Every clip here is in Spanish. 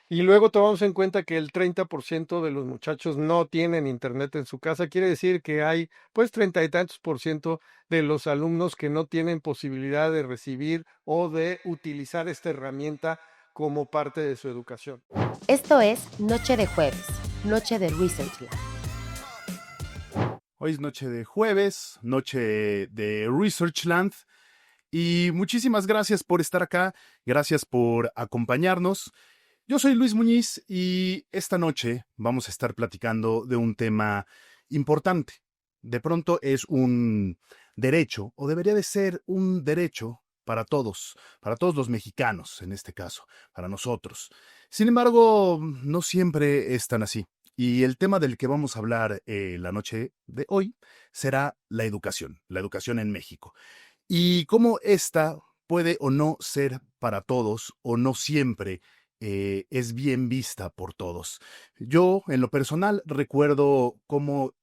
Y luego tomamos en cuenta que el 30% de los muchachos no tienen internet en su casa. Quiere decir que hay, pues, treinta y tantos por ciento de los alumnos que no tienen posibilidad de recibir o de utilizar esta herramienta como parte de su educación. Esto es Noche de Jueves, Noche de Research Lab. Hoy es noche de jueves, noche de Researchland y muchísimas gracias por estar acá, gracias por acompañarnos. Yo soy Luis Muñiz y esta noche vamos a estar platicando de un tema importante. De pronto es un derecho, o debería de ser un derecho para todos los mexicanos en este caso, para nosotros. Sin embargo, no siempre es tan así. Y el tema del que vamos a hablar la noche de hoy será la educación en México. Y cómo esta puede o no ser para todos o no siempre es bien vista por todos. Yo, en lo personal, recuerdo cómo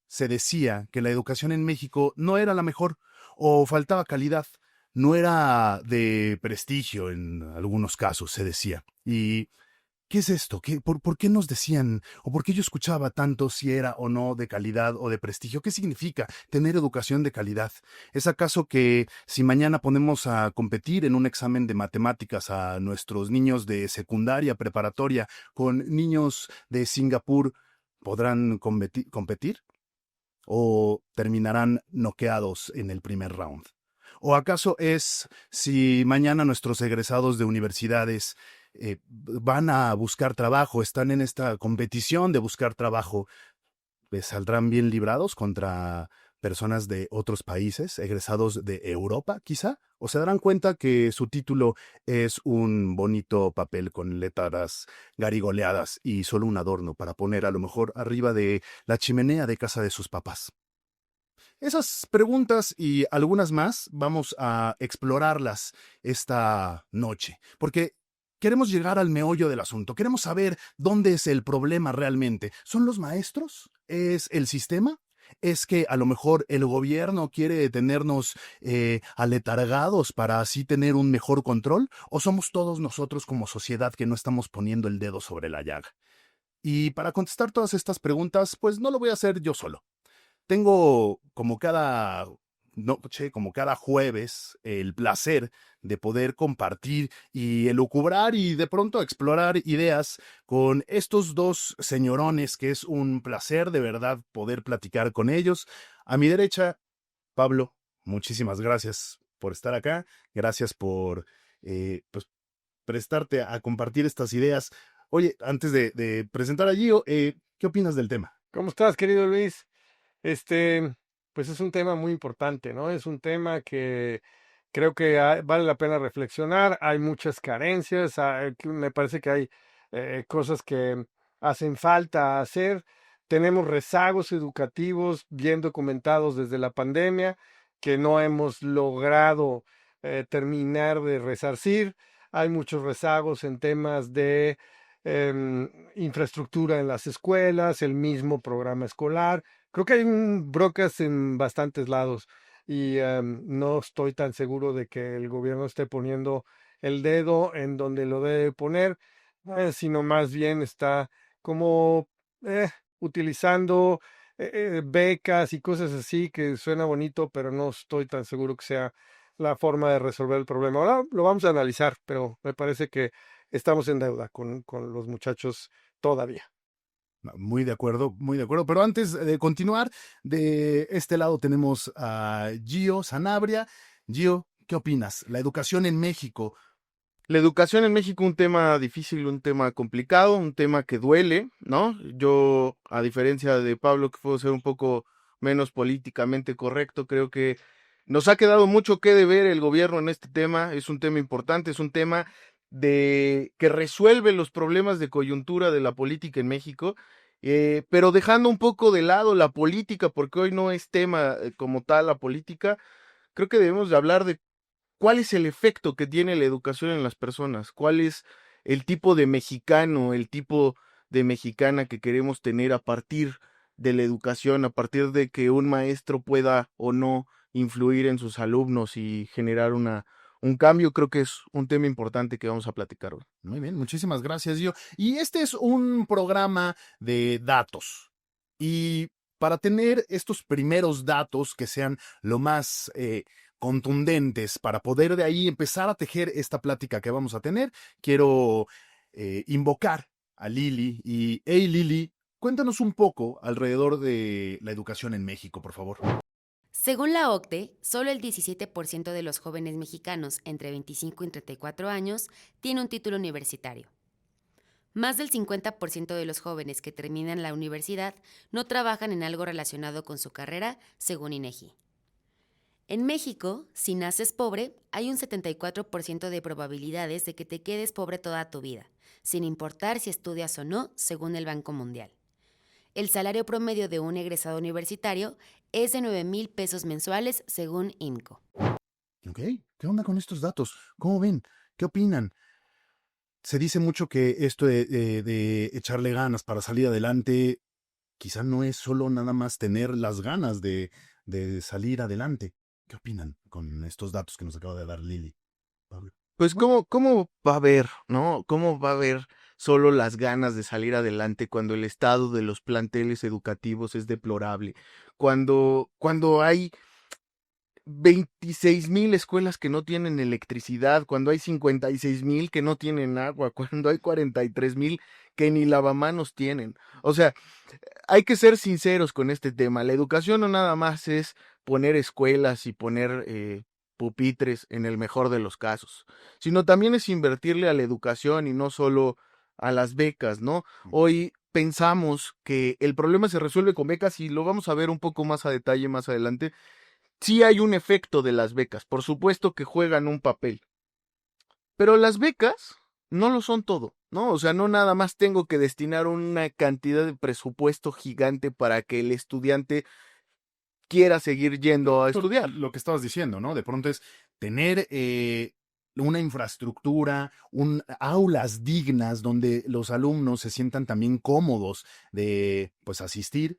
se decía que la educación en México no era la mejor o faltaba calidad, no era de prestigio en algunos casos, se decía. Y ¿qué es esto? ¿Por qué nos decían o por qué yo escuchaba tanto si era o no de calidad o de prestigio? ¿Qué significa tener educación de calidad? ¿Es acaso que si mañana ponemos a competir en un examen de matemáticas a nuestros niños de secundaria, preparatoria, con niños de Singapur, podrán competir? ¿O terminarán noqueados en el primer round? ¿O acaso es si mañana nuestros egresados de universidades van a buscar trabajo, están en esta competición de buscar trabajo, pues, saldrán bien librados contra personas de otros países, egresados de Europa, quizá? ¿O se darán cuenta que su título es un bonito papel con letras garigoleadas y solo un adorno para poner a lo mejor arriba de la chimenea de casa de sus papás? Esas preguntas y algunas más vamos a explorarlas esta noche, porque queremos llegar al meollo del asunto, queremos saber dónde es el problema realmente. ¿Son los maestros? ¿Es el sistema? ¿Es que a lo mejor el gobierno quiere tenernos aletargados para así tener un mejor control? ¿O somos todos nosotros como sociedad que no estamos poniendo el dedo sobre la llaga? Y para contestar todas estas preguntas, pues no lo voy a hacer yo solo. Tengo como cada noche, como cada jueves, el placer de poder compartir y elucubrar y de pronto explorar ideas con estos dos señorones que es un placer de verdad poder platicar con ellos. A mi derecha, Pablo, muchísimas gracias por estar acá, gracias por pues, prestarte a compartir estas ideas. Oye, antes de presentar a Gio, ¿qué opinas del tema? ¿Cómo estás, querido Luis? Este, pues es un tema muy importante, ¿no? Es un tema que creo que vale la pena reflexionar. Hay muchas carencias, me parece que hay cosas que hacen falta hacer. Tenemos rezagos educativos bien documentados desde la pandemia que no hemos logrado terminar de resarcir. Hay muchos rezagos en temas de infraestructura en las escuelas, el mismo programa escolar. Creo que hay brocas en bastantes lados y no estoy tan seguro de que el gobierno esté poniendo el dedo en donde lo debe poner, sino más bien está como eh, utilizando becas y cosas así que suena bonito, pero no estoy tan seguro que sea la forma de resolver el problema. Ahora lo vamos a analizar, pero me parece que estamos en deuda con los muchachos todavía. Muy de acuerdo, muy de acuerdo. Pero antes de continuar, de este lado tenemos a Gio Sanabria. Gio, ¿qué opinas? La educación en México. La educación en México, un tema difícil, un tema complicado, un tema que duele, ¿no? Yo, a diferencia de Pablo, que puedo ser un poco menos políticamente correcto, creo que nos ha quedado mucho que deber el gobierno en este tema. Es un tema importante, es un tema de que resuelve los problemas de coyuntura de la política en México, pero dejando un poco de lado la política, porque hoy no es tema como tal la política. Creo que debemos de hablar de cuál es el efecto que tiene la educación en las personas, cuál es el tipo de mexicano, el tipo de mexicana que queremos tener a partir de la educación, a partir de que un maestro pueda o no influir en sus alumnos y generar un cambio. Creo que es un tema importante que vamos a platicar hoy. Muy bien, muchísimas gracias, Gio. Y este es un programa de datos. Y para tener estos primeros datos que sean lo más contundentes, para poder de ahí empezar a tejer esta plática que vamos a tener, quiero invocar a Lili. Y, hey Lili, cuéntanos un poco alrededor de la educación en México, por favor. Según la OCDE, solo el 17% de los jóvenes mexicanos entre 25 y 34 años tiene un título universitario. Más del 50% de los jóvenes que terminan la universidad no trabajan en algo relacionado con su carrera, según INEGI. En México, si naces pobre, hay un 74% de probabilidades de que te quedes pobre toda tu vida, sin importar si estudias o no, según el Banco Mundial. El salario promedio de un egresado universitario es de 9,000 pesos mensuales, según IMCO. Ok, ¿qué onda con estos datos? ¿Cómo ven? ¿Qué opinan? Se dice mucho que esto de echarle ganas para salir adelante, quizá no es solo nada más tener las ganas de salir adelante. ¿Qué opinan con estos datos que nos acaba de dar Lili? Pablo. Pues, ¿cómo va a haber, no? ¿Cómo va a haber solo las ganas de salir adelante cuando el estado de los planteles educativos es deplorable? Cuando hay 26,000 escuelas que no tienen electricidad, cuando hay 56,000 que no tienen agua, cuando hay 43,000 que ni lavamanos tienen. O sea, hay que ser sinceros con este tema. La educación no nada más es poner escuelas y poner pupitres en el mejor de los casos, sino también es invertirle a la educación y no solo a las becas, ¿no? Hoy pensamos que el problema se resuelve con becas y lo vamos a ver un poco más a detalle más adelante. Sí hay un efecto de las becas, por supuesto que juegan un papel, pero las becas no lo son todo, ¿no? O sea, no nada más tengo que destinar una cantidad de presupuesto gigante para que el estudiante quiera seguir yendo a estudiar. Lo que estabas diciendo, ¿no? De pronto es tener una infraestructura, aulas dignas donde los alumnos se sientan también cómodos de, pues, asistir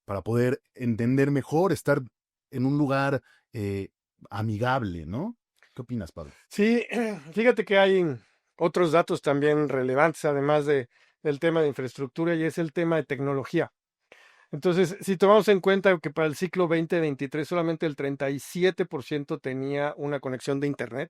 para poder entender mejor, estar en un lugar amigable, ¿no? ¿Qué opinas, Pablo? Sí, fíjate que hay otros datos también relevantes, además del tema de infraestructura, y es el tema de tecnología. Entonces, si tomamos en cuenta que para el ciclo 2023 solamente el 37% tenía una conexión de Internet,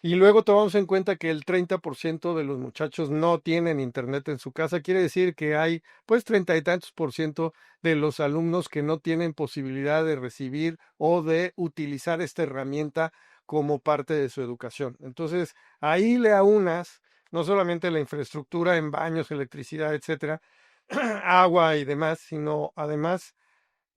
y luego tomamos en cuenta que el 30% de los muchachos no tienen Internet en su casa, quiere decir que hay pues 30 y tantos por ciento de los alumnos que no tienen posibilidad de recibir o de utilizar esta herramienta como parte de su educación. Entonces, ahí le aunas no solamente la infraestructura en baños, electricidad, etcétera, agua y demás, sino además,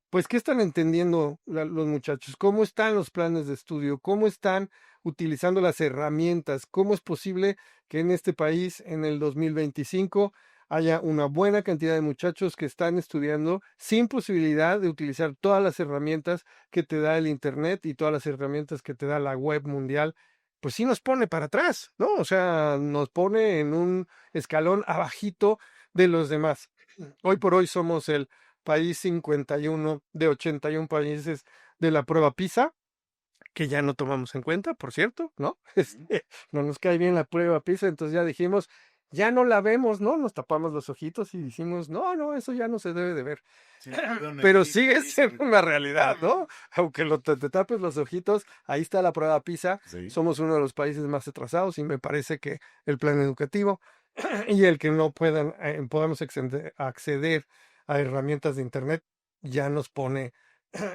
pues, ¿qué están entendiendo los muchachos? ¿Cómo están los planes de estudio? ¿Cómo están utilizando las herramientas? ¿Cómo es posible que en este país, en el 2025, haya una buena cantidad de muchachos que están estudiando sin posibilidad de utilizar todas las herramientas que te da el Internet y todas las herramientas que te da la web mundial? Pues sí nos pone para atrás, ¿no? O sea, nos pone en un escalón abajito de los demás. Hoy por hoy somos el país 51 de 81 países de la prueba PISA, que ya no tomamos en cuenta, por cierto, ¿no? No nos cae bien la prueba PISA, entonces ya dijimos, ya no la vemos, ¿no? Nos tapamos los ojitos y decimos, no, no, eso ya no se debe de ver. Sí, Pero sigue siendo una realidad, ¿no? Aunque te tapes los ojitos, ahí está la prueba PISA. Sí. Somos uno de los países más atrasados y me parece que el plan educativo y el que no podamos acceder a herramientas de Internet ya nos pone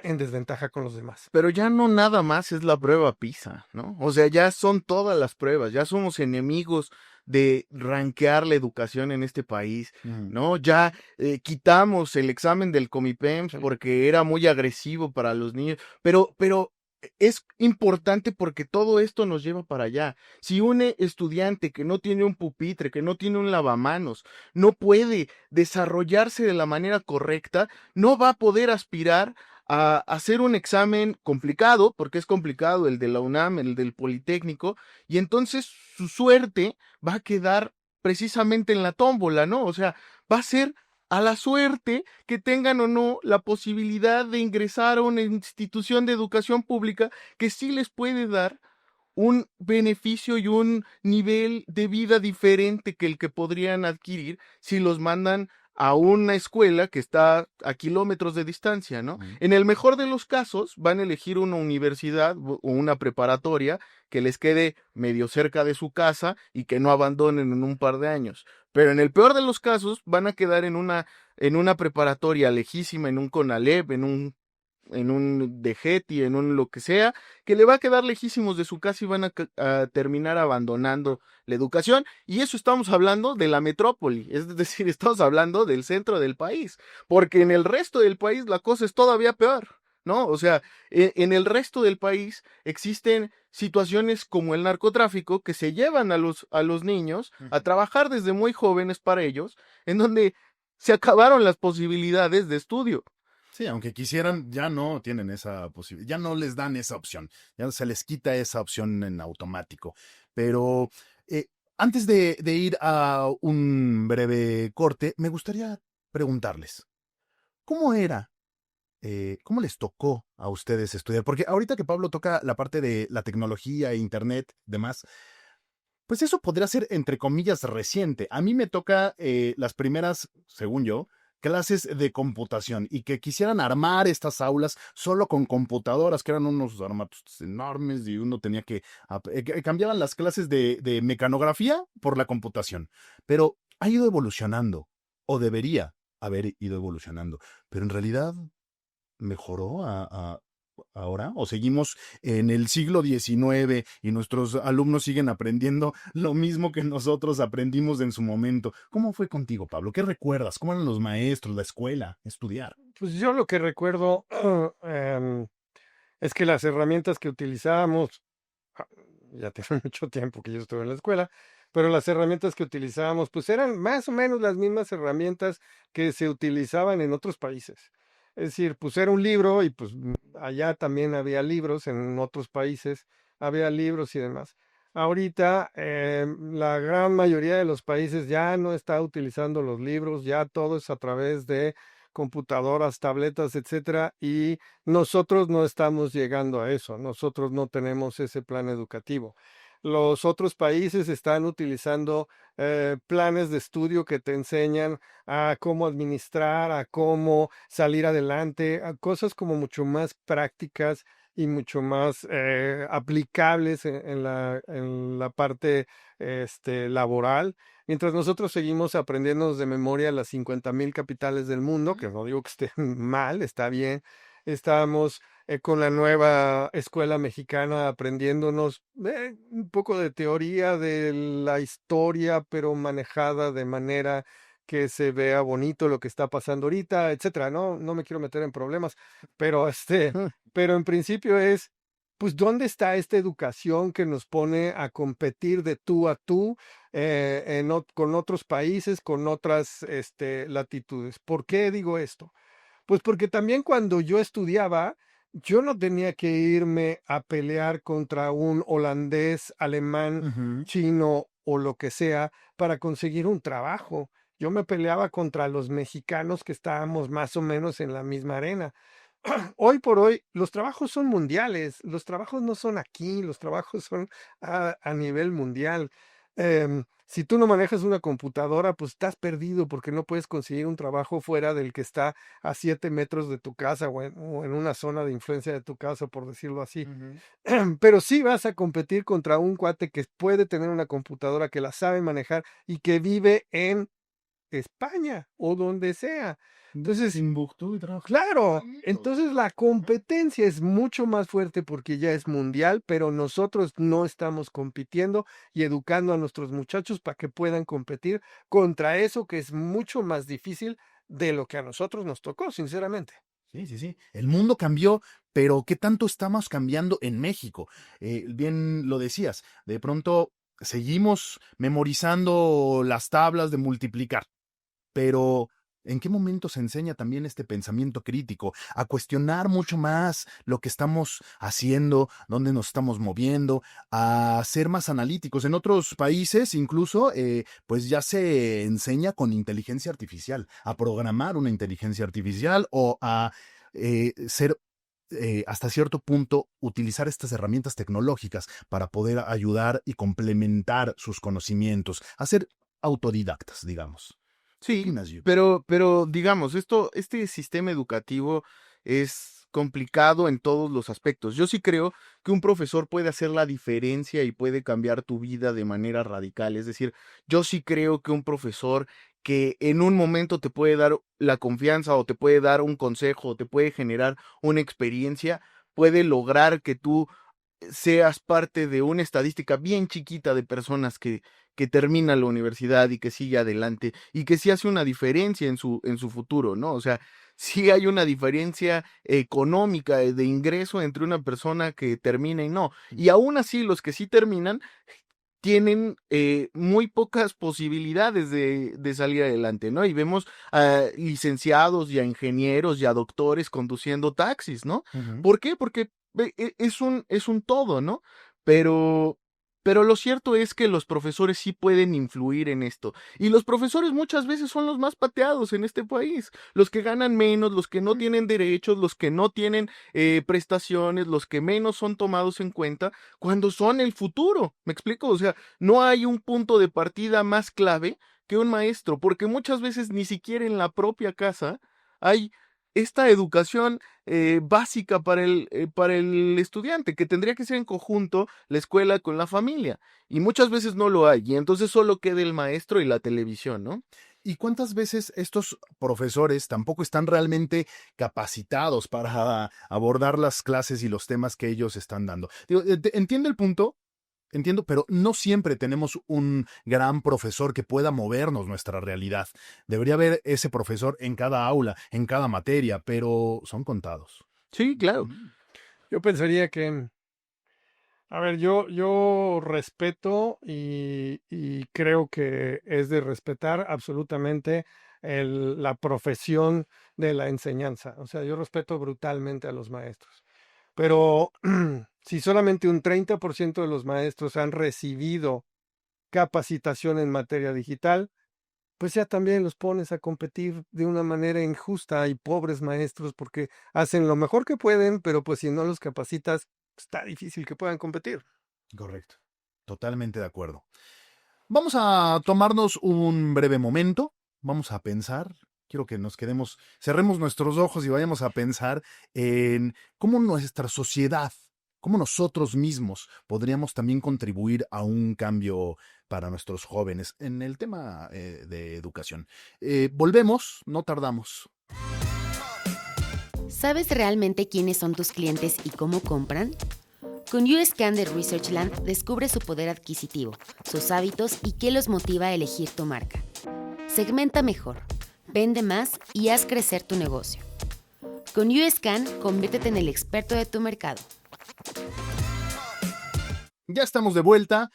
en desventaja con los demás. Pero ya no nada más es la prueba PISA, ¿no? O sea, ya son todas las pruebas, ya somos enemigos de rankear la educación en este país, ¿no? Ya quitamos el examen del Comipems Sí. porque era muy agresivo para los niños, pero es importante porque todo esto nos lleva para allá. Si un estudiante que no tiene un pupitre, que no tiene un lavamanos, no puede desarrollarse de la manera correcta, no va a poder aspirar a hacer un examen complicado, porque es complicado el de la UNAM, el del Politécnico, y entonces su suerte va a quedar precisamente en la tómbola, ¿no? O sea, va a ser a la suerte que tengan o no la posibilidad de ingresar a una institución de educación pública que sí les puede dar un beneficio y un nivel de vida diferente que el que podrían adquirir si los mandan a una escuela que está a kilómetros de distancia, ¿no? En el mejor de los casos, van a elegir una universidad o una preparatoria que les quede medio cerca de su casa y que no abandonen en un par de años. Pero en el peor de los casos, van a quedar en una preparatoria lejísima, en un CONALEP, en un DGETI, en un lo que sea, que le va a quedar lejísimos de su casa y van a terminar abandonando la educación. Y eso estamos hablando de la metrópoli, es decir, estamos hablando del centro del país, porque en el resto del país la cosa es todavía peor, ¿no? O sea, en el resto del país existen situaciones como el narcotráfico que se llevan a los niños a trabajar desde muy jóvenes para ellos, en donde se acabaron las posibilidades de estudio. Sí, aunque quisieran, ya no tienen esa posibilidad, ya no les dan esa opción, ya se les quita esa opción en automático. Pero eh, antes de ir a un breve corte, me gustaría preguntarles, ¿cómo era? ¿Cómo les tocó a ustedes estudiar? Porque ahorita que Pablo toca la parte de la tecnología, internet, demás, pues eso podría ser, entre comillas, reciente. A mí me toca las primeras, según yo, clases de computación y que quisieran armar estas aulas solo con computadoras, que eran unos armatos enormes y uno tenía que cambiaban las clases de mecanografía por la computación. Pero ha ido evolucionando, o debería haber ido evolucionando, pero en realidad mejoró ahora, o seguimos en el siglo XIX y nuestros alumnos siguen aprendiendo lo mismo que nosotros aprendimos en su momento. ¿Cómo fue contigo, Pablo? ¿Qué recuerdas? ¿Cómo eran los maestros, la escuela, estudiar? Pues yo lo que recuerdo es que las herramientas que utilizábamos, ah, ya tiene mucho tiempo que yo estuve en la escuela, pero las herramientas que utilizábamos, pues eran más o menos las mismas herramientas que se utilizaban en otros países. Es decir, pues era un libro y pues allá también había libros, en otros países había libros y demás. Ahorita la gran mayoría de los países ya no está utilizando los libros, ya todo es a través de computadoras, tabletas, etcétera, y nosotros no estamos llegando a eso, nosotros no tenemos ese plan educativo. Los otros países están utilizando planes de estudio que te enseñan a cómo administrar, a cómo salir adelante, a cosas como mucho más prácticas y mucho más aplicables en la parte laboral. Mientras nosotros seguimos aprendiéndonos de memoria las 50,000 capitales del mundo, que no digo que esté mal, está bien. Estamos con la nueva escuela mexicana aprendiéndonos un poco de teoría de la historia, pero manejada de manera que se vea bonito lo que está pasando ahorita, etcétera. No me quiero meter en problemas, pero pero en principio es, pues, ¿dónde está esta educación que nos pone a competir de tú a tú con otros países, con otras latitudes? ¿Por qué digo esto? Pues porque también cuando yo estudiaba, yo no tenía que irme a pelear contra un holandés, alemán, Ujú. chino o lo que sea para conseguir un trabajo. Yo me peleaba contra los mexicanos que estábamos más o menos en la misma arena. Hoy por hoy, los trabajos son mundiales, los trabajos no son aquí, los trabajos son a nivel mundial. Si tú no manejas una computadora, pues estás perdido porque no puedes conseguir un trabajo fuera del que está a 7 metros de tu casa o en una zona de influencia de tu casa, por decirlo así. Ujú. Pero sí vas a competir contra un cuate que puede tener una computadora, que la sabe manejar y que vive en España o donde sea. Entonces, Timbuktu y trabajo. claro, entonces la competencia es mucho más fuerte porque ya es mundial, pero nosotros no estamos compitiendo y educando a nuestros muchachos para que puedan competir contra eso que es mucho más difícil de lo que a nosotros nos tocó, sinceramente. Sí, sí, sí. El mundo cambió, pero ¿qué tanto estamos cambiando en México? Bien lo decías, de pronto seguimos memorizando las tablas de multiplicar, pero ¿en qué momento se enseña también este pensamiento crítico? A cuestionar mucho más lo que estamos haciendo, dónde nos estamos moviendo, a ser más analíticos. En otros países incluso, pues ya se enseña con inteligencia artificial, a programar una inteligencia artificial o a ser hasta cierto punto utilizar estas herramientas tecnológicas para poder ayudar y complementar sus conocimientos, a ser autodidactas, digamos. ¿Qué Sí, opinas, Yu? pero digamos, este sistema educativo es complicado en todos los aspectos. Yo sí creo que un profesor puede hacer la diferencia y puede cambiar tu vida de manera radical. Es decir, yo sí creo que un profesor que en un momento te puede dar la confianza o te puede dar un consejo o te puede generar una experiencia, puede lograr que tú seas parte de una estadística bien chiquita de personas que termina la universidad y que sigue adelante y que sí hace una diferencia en su futuro, ¿no? O sea, sí hay una diferencia económica de ingreso entre una persona que termina y no. Y aún así, los que sí terminan tienen muy pocas posibilidades de salir adelante, ¿no? Y vemos a licenciados y a ingenieros y a doctores conduciendo taxis, ¿no? Ujú. ¿Por qué? Porque es un todo, ¿no? Pero, pero lo cierto es que los profesores sí pueden influir en esto. Y los profesores muchas veces son los más pateados en este país. Los que ganan menos, los que no tienen derechos, los que no tienen prestaciones, los que menos son tomados en cuenta cuando son el futuro. ¿Me explico? O sea, no hay un punto de partida más clave que un maestro, porque muchas veces ni siquiera en la propia casa hay esta educación básica para el estudiante, que tendría que ser en conjunto la escuela con la familia. Y muchas veces no lo hay, y entonces solo queda el maestro y la televisión, ¿no? ¿Y cuántas veces estos profesores tampoco están realmente capacitados para abordar las clases y los temas que ellos están dando? Digo, entiendo el punto, entiendo, pero no siempre tenemos un gran profesor que pueda movernos nuestra realidad. Debería haber ese profesor en cada aula, en cada materia, pero son contados. Sí, claro. Mm. Yo pensaría que, a ver, yo respeto y creo que es de respetar absolutamente la profesión de la enseñanza. O sea, yo respeto brutalmente a los maestros. Pero si solamente un 30% de los maestros han recibido capacitación en materia digital, pues ya también los pones a competir de una manera injusta y pobres maestros porque hacen lo mejor que pueden, pero pues si no los capacitas, está difícil que puedan competir. Correcto. Totalmente de acuerdo. Vamos a tomarnos un breve momento. Vamos a pensar. Quiero que nos quedemos, cerremos nuestros ojos y vayamos a pensar en cómo nuestra sociedad, cómo nosotros mismos podríamos también contribuir a un cambio para nuestros jóvenes en el tema de educación. Volvemos, no tardamos. ¿Sabes realmente quiénes son tus clientes y cómo compran? Con UScan de Researchland descubre su poder adquisitivo, sus hábitos y qué los motiva a elegir tu marca. Segmenta mejor, vende más y haz crecer tu negocio. Con UScan, conviértete en el experto de tu mercado. Ya estamos de vuelta.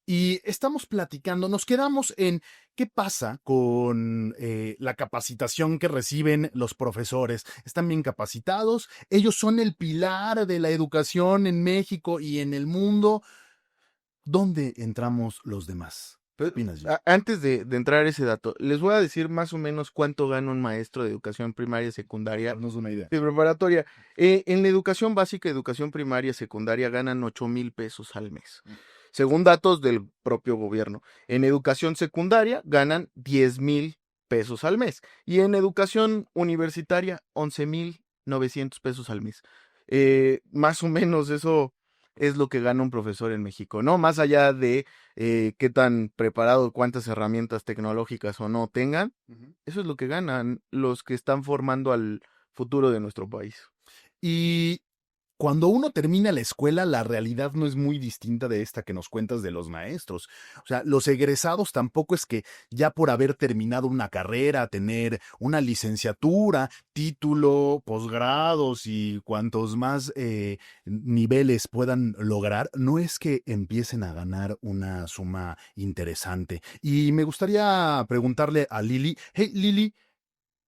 Y estamos platicando, nos quedamos en qué pasa con la capacitación que reciben los profesores. ¿Están bien capacitados? Ellos son el pilar de la educación en México y en el mundo. ¿Dónde entramos los demás? ¿Qué opinas, Gio? Antes de entrar a ese dato, les voy a decir más o menos cuánto gana un maestro de educación primaria, secundaria Darnos una idea. y preparatoria. En la educación básica, educación primaria, secundaria, ganan 8,000 pesos al mes, según datos del propio gobierno. En educación secundaria, ganan 10,000 pesos al mes. Y en educación universitaria, 11,900 pesos al mes. Más o menos eso es lo que gana un profesor en México, ¿no? Más allá de qué tan preparado, cuántas herramientas tecnológicas o no tengan, Ujú. eso es lo que ganan los que están formando al futuro de nuestro país. Y cuando uno termina la escuela, la realidad no es muy distinta de esta que nos cuentas de los maestros. O sea, los egresados tampoco es que ya por haber terminado una carrera, tener una licenciatura, título, posgrados y cuantos más niveles puedan lograr, no es que empiecen a ganar una suma interesante. Y me gustaría preguntarle a Lili, hey Lili,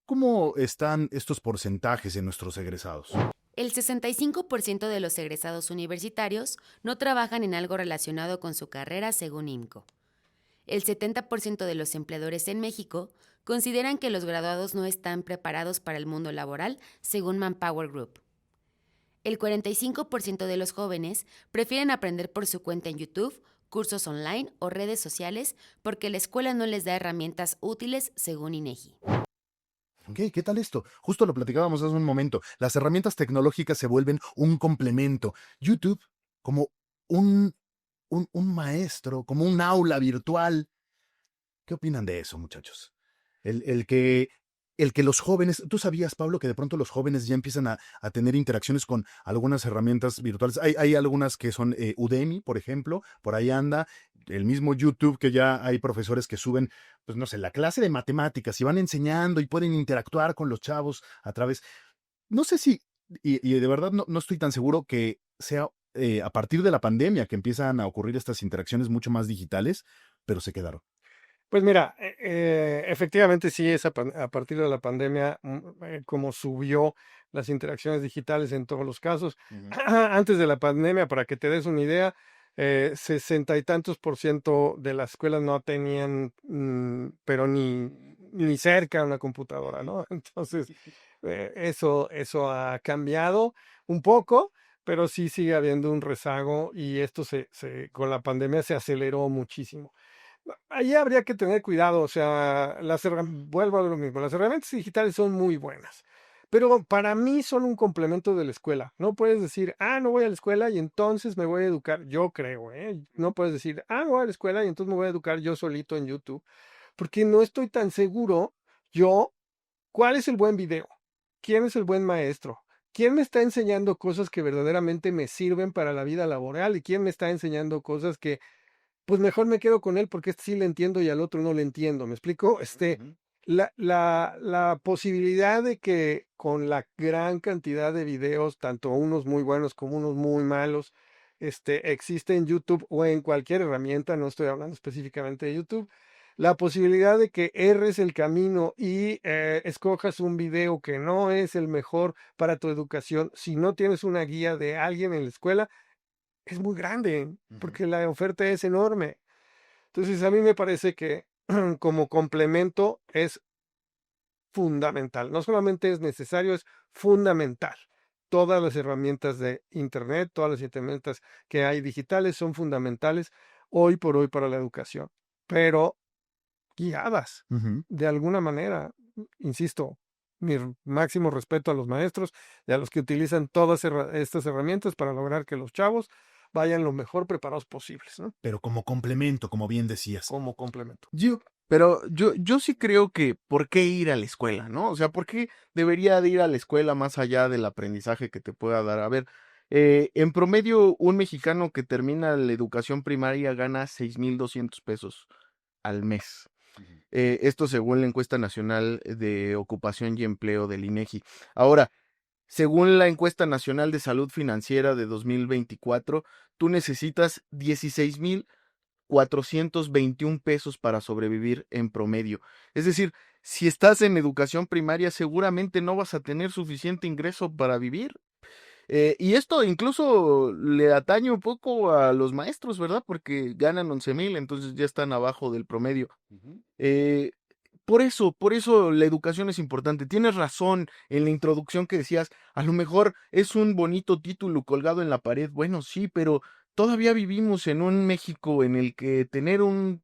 ¿cómo están estos porcentajes en nuestros egresados? El 65% de los egresados universitarios no trabajan en algo relacionado con su carrera según IMCO. El 70% de los empleadores en México consideran que los graduados no están preparados para el mundo laboral según Manpower Group. El 45% de los jóvenes prefieren aprender por su cuenta en YouTube, cursos online o redes sociales porque la escuela no les da herramientas útiles, según INEGI. Ok, ¿qué tal esto? Justo lo platicábamos hace un momento. Las herramientas tecnológicas se vuelven un complemento. YouTube como un, un maestro, como un aula virtual. ¿Qué opinan de eso, muchachos? El, el que, el que los jóvenes, ¿tú sabías, Pablo, que de pronto los jóvenes ya empiezan a tener interacciones con algunas herramientas virtuales? Hay algunas que son Udemy, por ejemplo, por ahí anda. El mismo YouTube, que ya hay profesores que suben, pues no sé, la clase de matemáticas y van enseñando y pueden interactuar con los chavos a través. No sé si, y de verdad no estoy tan seguro que sea a partir de la pandemia que empiezan a ocurrir estas interacciones mucho más digitales, pero se quedaron. Pues mira, efectivamente sí es a partir de la pandemia como subió las interacciones digitales en todos los casos. Ujú. Antes de la pandemia, para que te des una idea, 60 y tantos % de las escuelas no tenían, pero ni cerca una computadora, ¿no? Entonces, eso ha cambiado un poco, pero sí sigue habiendo un rezago y esto con la pandemia se aceleró muchísimo. Ahí habría que tener cuidado, o sea, vuelvo a lo mismo, las herramientas digitales son muy buenas, pero para mí son un complemento de la escuela. No puedes decir, no voy a la escuela y entonces me voy a educar, yo creo, ¿eh? No puedes decir, no voy a la escuela y entonces me voy a educar yo solito en YouTube, porque no estoy tan seguro yo cuál es el buen video, quién es el buen maestro. ¿Quién me está enseñando cosas que verdaderamente me sirven para la vida laboral y quién me está enseñando cosas que pues mejor me quedo con él porque este sí le entiendo y al otro no le entiendo? ¿Me explico? Ujú. La posibilidad de que con la gran cantidad de videos, tanto unos muy buenos como unos muy malos, existe en YouTube o en cualquier herramienta, no estoy hablando específicamente de YouTube, la posibilidad de que erres el camino y escojas un video que no es el mejor para tu educación, si no tienes una guía de alguien en la escuela, es muy grande, Ujú. porque la oferta es enorme. Entonces, a mí me parece que como complemento es fundamental. No solamente es necesario, es fundamental. Todas las herramientas de Internet, todas las herramientas que hay digitales son fundamentales hoy por hoy para la educación, pero guiadas Ujú. de alguna manera. Insisto, mi máximo respeto a los maestros y a los que utilizan todas estas herramientas para lograr que los chavos vayan lo mejor preparados posibles, ¿no? Pero como complemento, como bien decías. Como complemento. Pero yo sí creo que ¿por qué ir a la escuela, no? O sea, ¿por qué debería de ir a la escuela más allá del aprendizaje que te pueda dar? A ver, en promedio, un mexicano que termina la educación primaria gana 6,200 pesos al mes. Ujú. Esto según la encuesta nacional de ocupación y empleo del INEGI. Ahora, según la encuesta nacional de salud financiera de 2024, tú necesitas 16,421 pesos para sobrevivir en promedio. Es decir, si estás en educación primaria, seguramente no vas a tener suficiente ingreso para vivir. Y esto incluso le atañe un poco a los maestros, ¿verdad? Porque ganan 11,000, entonces ya están abajo del promedio. Ujú. Eh, por eso la educación es importante. Tienes razón en la introducción que decías, a lo mejor es un bonito título colgado en la pared. Bueno, sí, pero todavía vivimos en un México en el que tener un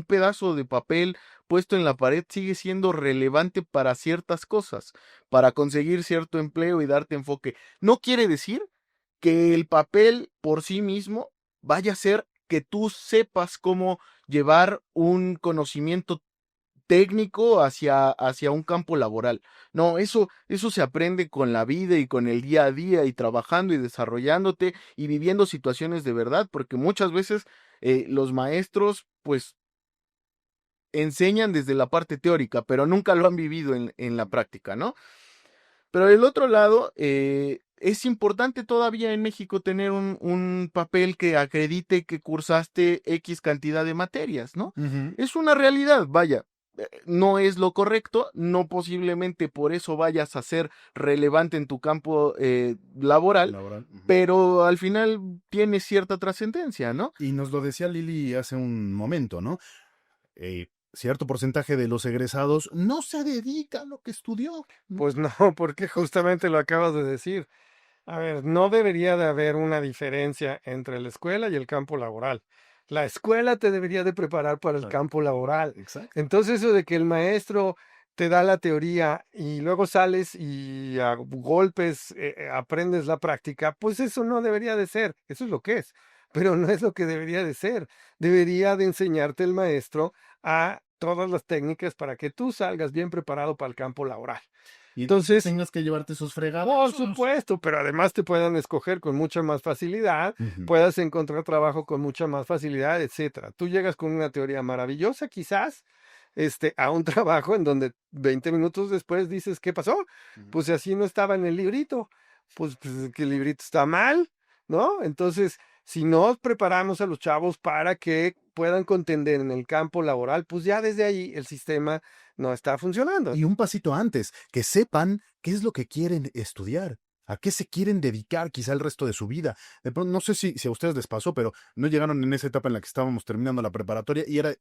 pedazo de papel puesto en la pared sigue siendo relevante para ciertas cosas, para conseguir cierto empleo y darte enfoque. No quiere decir que el papel por sí mismo vaya a ser que tú sepas cómo llevar un conocimiento técnico hacia un campo laboral. No, eso se aprende con la vida y con el día a día y trabajando y desarrollándote y viviendo situaciones de verdad, porque muchas veces los maestros pues enseñan desde la parte teórica, pero nunca lo han vivido en la práctica, ¿no? Pero del otro lado, es importante todavía en México tener un papel que acredite que cursaste X cantidad de materias, ¿no? Ujú. Es una realidad, vaya. No es lo correcto, no posiblemente por eso vayas a ser relevante en tu campo laboral, Laboral. Ujú. pero al final tiene cierta trascendencia, ¿no? Y nos lo decía Lili hace un momento, ¿no? Cierto porcentaje de los egresados no se dedica a lo que estudió, ¿no? Pues no, porque justamente lo acabas de decir. A ver, no debería de haber una diferencia entre la escuela y el campo laboral. La escuela te debería de preparar para el Claro. campo laboral. Exacto. Entonces, eso de que el maestro te da la teoría y luego sales y a golpes aprendes la práctica, pues eso no debería de ser. Eso es lo que es, pero no es lo que debería de ser. Debería de enseñarte el maestro a todas las técnicas para que tú salgas bien preparado para el campo laboral. Y Entonces, tengas que llevarte sus por fregados. supuesto, pero además te puedan escoger con mucha más facilidad, Ujú. puedas encontrar trabajo con mucha más facilidad, etcétera. Tú llegas con una teoría maravillosa, quizás, a un trabajo en donde 20 minutos después dices, ¿qué pasó? Ujú. Pues así no estaba en el librito. Pues es que el librito está mal, ¿no? Entonces, si no preparamos a los chavos para que puedan contender en el campo laboral, pues ya desde ahí el sistema no está funcionando. Y un pasito antes, que sepan qué es lo que quieren estudiar, a qué se quieren dedicar quizá el resto de su vida. De pronto, no sé si a ustedes les pasó, pero no llegaron en esa etapa en la que estábamos terminando la preparatoria y era,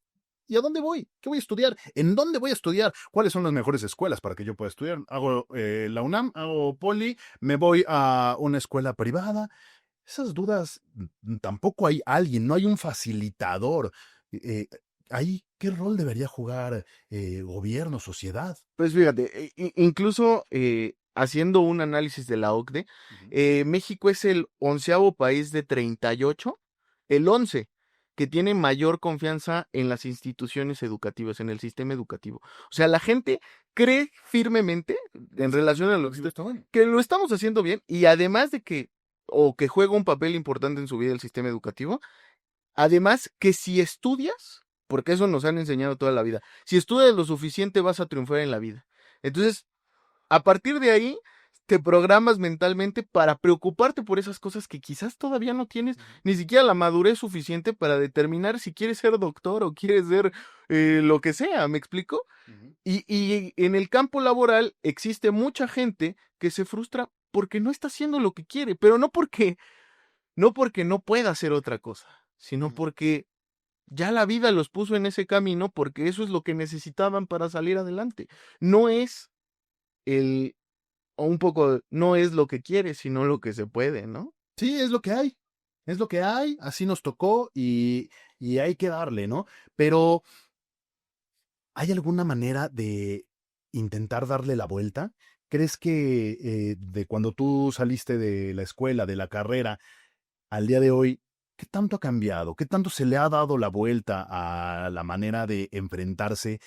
¿y a dónde voy? ¿Qué voy a estudiar? ¿En dónde voy a estudiar? ¿Cuáles son las mejores escuelas para que yo pueda estudiar? Hago la UNAM, hago Poli, me voy a una escuela privada. Esas dudas, tampoco hay alguien, no hay un facilitador. Eh, Ahí, ¿qué rol debería jugar gobierno, sociedad? Pues fíjate, incluso haciendo un análisis de la OCDE, Ujú. México es el 11º país de 38, el 11, que tiene mayor confianza en las instituciones educativas, en el sistema educativo. O sea, la gente cree firmemente en relación a lo que Está bueno. que lo estamos haciendo bien y además de que, o que juega un papel importante en su vida el sistema educativo, además que si estudias, porque eso nos han enseñado toda la vida, si estudias lo suficiente vas a triunfar en la vida. Entonces, a partir de ahí, te programas mentalmente para preocuparte por esas cosas que quizás todavía no tienes ni siquiera la madurez suficiente para determinar si quieres ser doctor o quieres ser lo que sea, ¿me explico? Ujú. Y en el campo laboral existe mucha gente que se frustra porque no está haciendo lo que quiere, pero no porque no pueda hacer otra cosa, sino Ujú. porque ya la vida los puso en ese camino porque eso es lo que necesitaban para salir adelante. No es el, o un poco, no es lo que quiere, sino lo que se puede, ¿no? Sí, es lo que hay. Es lo que hay, así nos tocó y hay que darle, ¿no? Pero, ¿hay alguna manera de intentar darle la vuelta? ¿Crees que de cuando tú saliste de la escuela, de la carrera, al día de hoy, qué tanto ha cambiado? ¿Qué tanto se le ha dado la vuelta a la manera de enfrentarse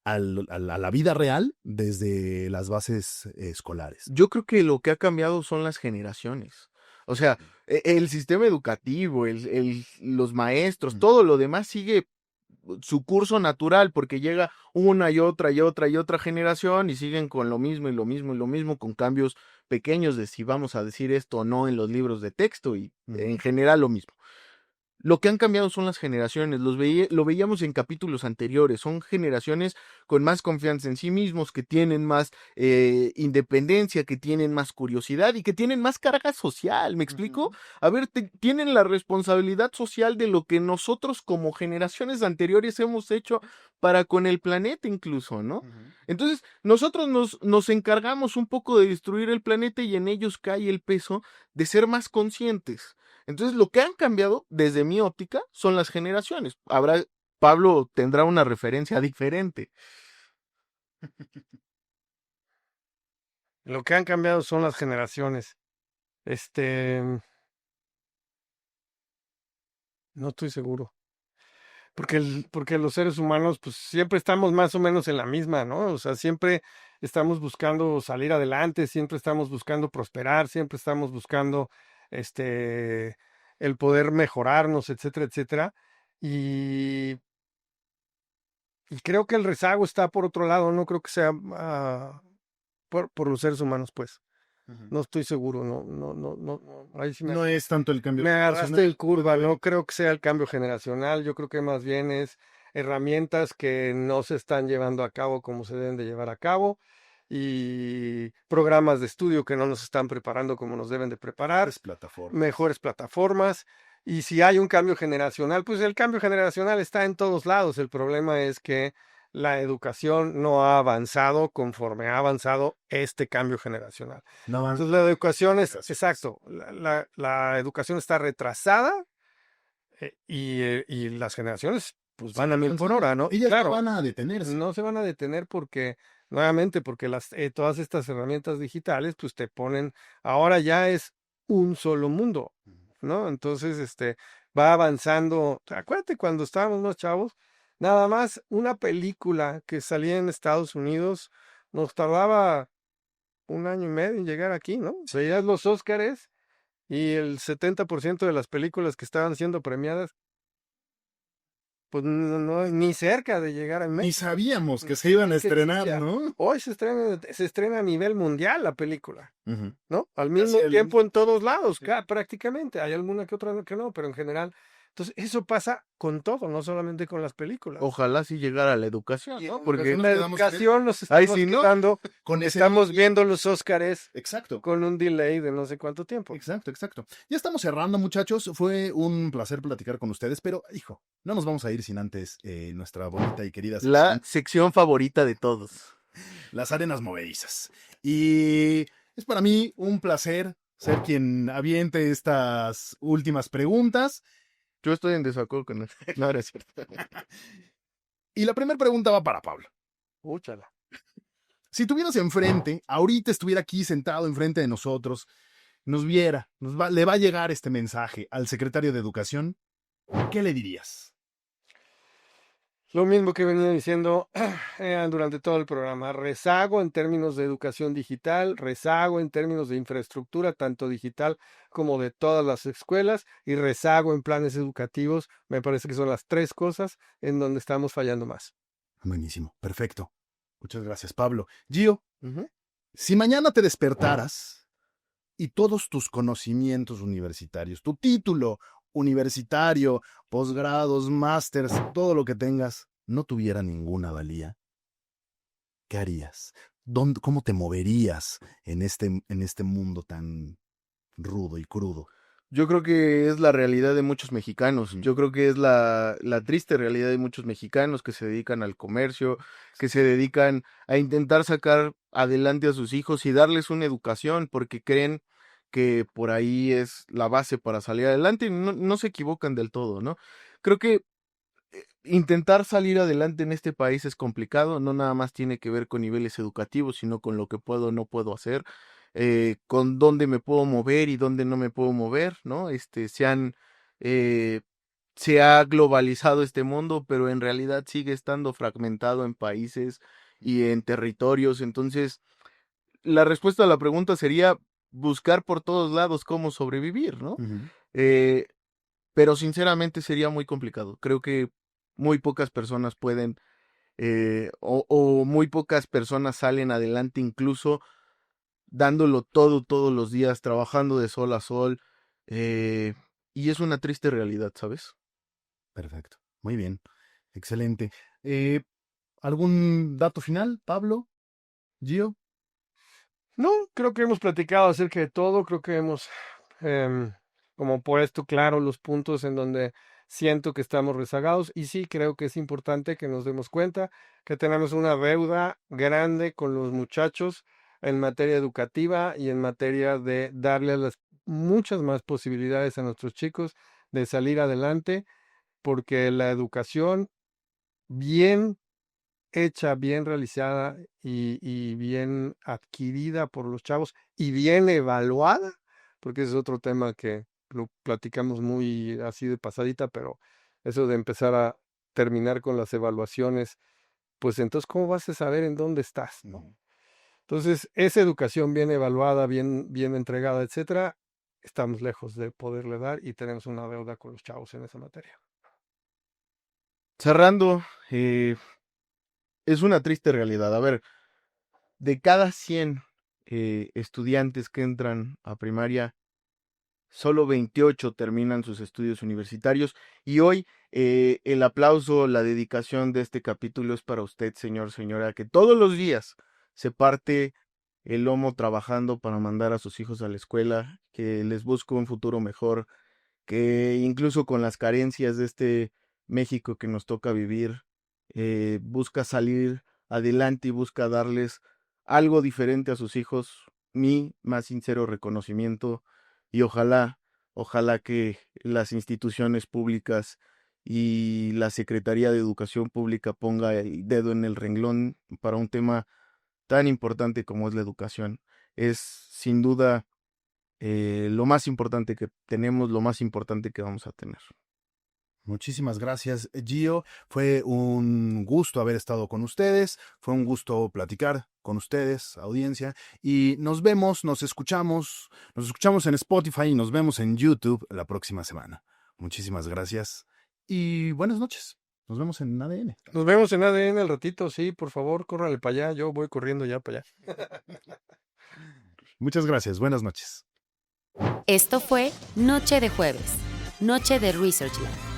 a la vida real desde las bases escolares? Yo creo que lo que ha cambiado son las generaciones. O sea, el sistema educativo, los maestros, Ujú. todo lo demás sigue su curso natural porque llega una y otra y otra y otra generación y siguen con lo mismo y lo mismo y lo mismo con cambios pequeños de si vamos a decir esto o no en los libros de texto y Ujú. en general lo mismo. Lo que han cambiado son las generaciones, lo veíamos en capítulos anteriores, son generaciones con más confianza en sí mismos, que tienen más independencia, que tienen más curiosidad y que tienen más carga social, ¿me explico? Ujú. A ver, tienen la responsabilidad social de lo que nosotros como generaciones anteriores hemos hecho para con el planeta incluso, ¿no? Ujú. Entonces, nosotros nos encargamos un poco de destruir el planeta y en ellos cae el peso de ser más conscientes. Entonces, lo que han cambiado desde mi óptica son las generaciones. Pablo tendrá una referencia diferente. Lo que han cambiado son las generaciones. Este, no estoy seguro. Porque los seres humanos, pues siempre estamos más o menos en la misma, ¿no? O sea, siempre estamos buscando salir adelante, siempre estamos buscando prosperar, siempre estamos buscando este el poder mejorarnos, etcétera, etcétera. Y, y creo que el rezago está por otro lado, no creo que sea por los seres humanos, pues. Ujú. No estoy seguro, ahí sí No es tanto el cambio me agarraste en generacional, puede curva, haber. no creo que sea el cambio generacional, yo creo que más bien es herramientas que no se están llevando a cabo como se deben de llevar a cabo y programas de estudio que no nos están preparando como nos deben de preparar, Es plataforma. mejores plataformas. Y si hay un cambio generacional, pues el cambio generacional está en todos lados. El problema es que la educación no ha avanzado conforme ha avanzado este cambio generacional. No van. Entonces la educación es, Gracias. exacto, la educación está retrasada y las generaciones pues van a mil por hora, ¿no? Ellas no Claro, van a detenerse. no se van a detener porque, nuevamente, porque todas estas herramientas digitales pues te ponen, ahora ya es un solo mundo, ¿no? Entonces, va avanzando. Acuérdate cuando estábamos más chavos, nada más una película que salía en Estados Unidos nos tardaba un año y medio en llegar aquí, ¿no? Veías los Óscares y el 70% de las películas que estaban siendo premiadas, pues no, ni cerca de llegar a Ni México. sabíamos que se iban a Que estrenar, existía. ¿no? Hoy se estrena a nivel mundial la película, Ujú. ¿no? Al Casi mismo el- tiempo en todos lados, Sí. prácticamente. Hay alguna que otra que no, pero en general. Entonces, eso pasa con todo, no solamente con las películas. Ojalá sí llegara a la educación, Y en ¿no? educación Porque nos La quedamos en educación nos Ay, estamos sí, ¿no? quedando, con ese estamos día. viendo los Óscares Exacto. con un delay de no sé cuánto tiempo. Exacto, exacto. Ya estamos cerrando, muchachos. Fue un placer platicar con ustedes, pero, hijo, no nos vamos a ir sin antes nuestra bonita y querida La sección, sección favorita de todos. las arenas movedizas. Y es para mí un placer ser quien aviente estas últimas preguntas. Yo estoy en desacuerdo con eso. No, era cierto. Y la primera pregunta va para Pablo. Úchala. Si tuvieras enfrente, ahorita estuviera aquí sentado enfrente de nosotros, nos viera, le va a llegar este mensaje al secretario de Educación, ¿qué le dirías? Lo mismo que venía diciendo durante todo el programa, rezago en términos de educación digital, rezago en términos de infraestructura, tanto digital como de todas las escuelas, y rezago en planes educativos. Me parece que son las tres cosas en donde estamos fallando más. Buenísimo, perfecto. Muchas gracias, Pablo. Gio, Ujú. si mañana te despertaras y todos tus conocimientos universitarios, tu título universitario, posgrados, másters, todo lo que tengas, no tuviera ninguna valía, ¿qué harías? ¿Cómo te moverías en este mundo tan rudo y crudo? Yo creo que es la realidad de muchos mexicanos. Yo creo que es la triste realidad de muchos mexicanos que se dedican al comercio, que se dedican a intentar sacar adelante a sus hijos y darles una educación porque creen que por ahí es la base para salir adelante y no se equivocan del todo, ¿no? Creo que intentar salir adelante en este país es complicado, no nada más tiene que ver con niveles educativos, sino con lo que puedo o no puedo hacer, con dónde me puedo mover y dónde no me puedo mover, ¿no? Eh, se ha globalizado este mundo, pero en realidad sigue estando fragmentado en países y en territorios. Entonces, la respuesta a la pregunta sería buscar por todos lados cómo sobrevivir, ¿no? Ujú. Eh, pero sinceramente sería muy complicado. Creo que muy pocas personas pueden o muy pocas personas salen adelante incluso dándolo todo todos los días, trabajando de sol a sol. eh, y es una triste realidad, ¿sabes? Perfecto, muy bien, excelente. Eh, ¿Algún dato final, Pablo? Gio? No, creo que hemos platicado acerca de todo, creo que hemos em, como puesto claro los puntos en donde siento que estamos rezagados y sí creo que es importante que nos demos cuenta que tenemos una deuda grande con los muchachos en materia educativa y en materia de darle muchas más posibilidades a nuestros chicos de salir adelante, porque la educación bien hecha, bien realizada y bien adquirida por los chavos y bien evaluada, porque ese es otro tema que lo platicamos muy así de pasadita, pero eso de empezar a terminar con las evaluaciones, pues entonces, ¿cómo vas a saber en dónde estás, no? Entonces, esa educación bien evaluada, bien entregada, etcétera, estamos lejos de poderle dar y tenemos una deuda con los chavos en esa materia. Cerrando, es una triste realidad. A ver, de cada 100 estudiantes que entran a primaria, solo 28 terminan sus estudios universitarios. Y hoy el aplauso, la dedicación de este capítulo es para usted, señor, señora, que todos los días se parte el lomo trabajando para mandar a sus hijos a la escuela, que les busque un futuro mejor, que incluso con las carencias de este México que nos toca vivir, busca salir adelante y busca darles algo diferente a sus hijos. Mi más sincero reconocimiento y ojalá que las instituciones públicas y la Secretaría de Educación Pública ponga el dedo en el renglón para un tema tan importante como es la educación. Es sin duda lo más importante que tenemos, lo más importante que vamos a tener. Muchísimas gracias, Gio. Fue un gusto haber estado con ustedes. Fue un gusto platicar con ustedes, audiencia. Y nos escuchamos en Spotify y nos vemos en YouTube la próxima semana. Muchísimas gracias y buenas noches. Nos vemos en ADN. Nos vemos en ADN al ratito, sí, por favor, córrale para allá. Yo voy corriendo ya para allá. Muchas gracias. Buenas noches. Esto fue Noche de Jueves, Noche de Research Lab.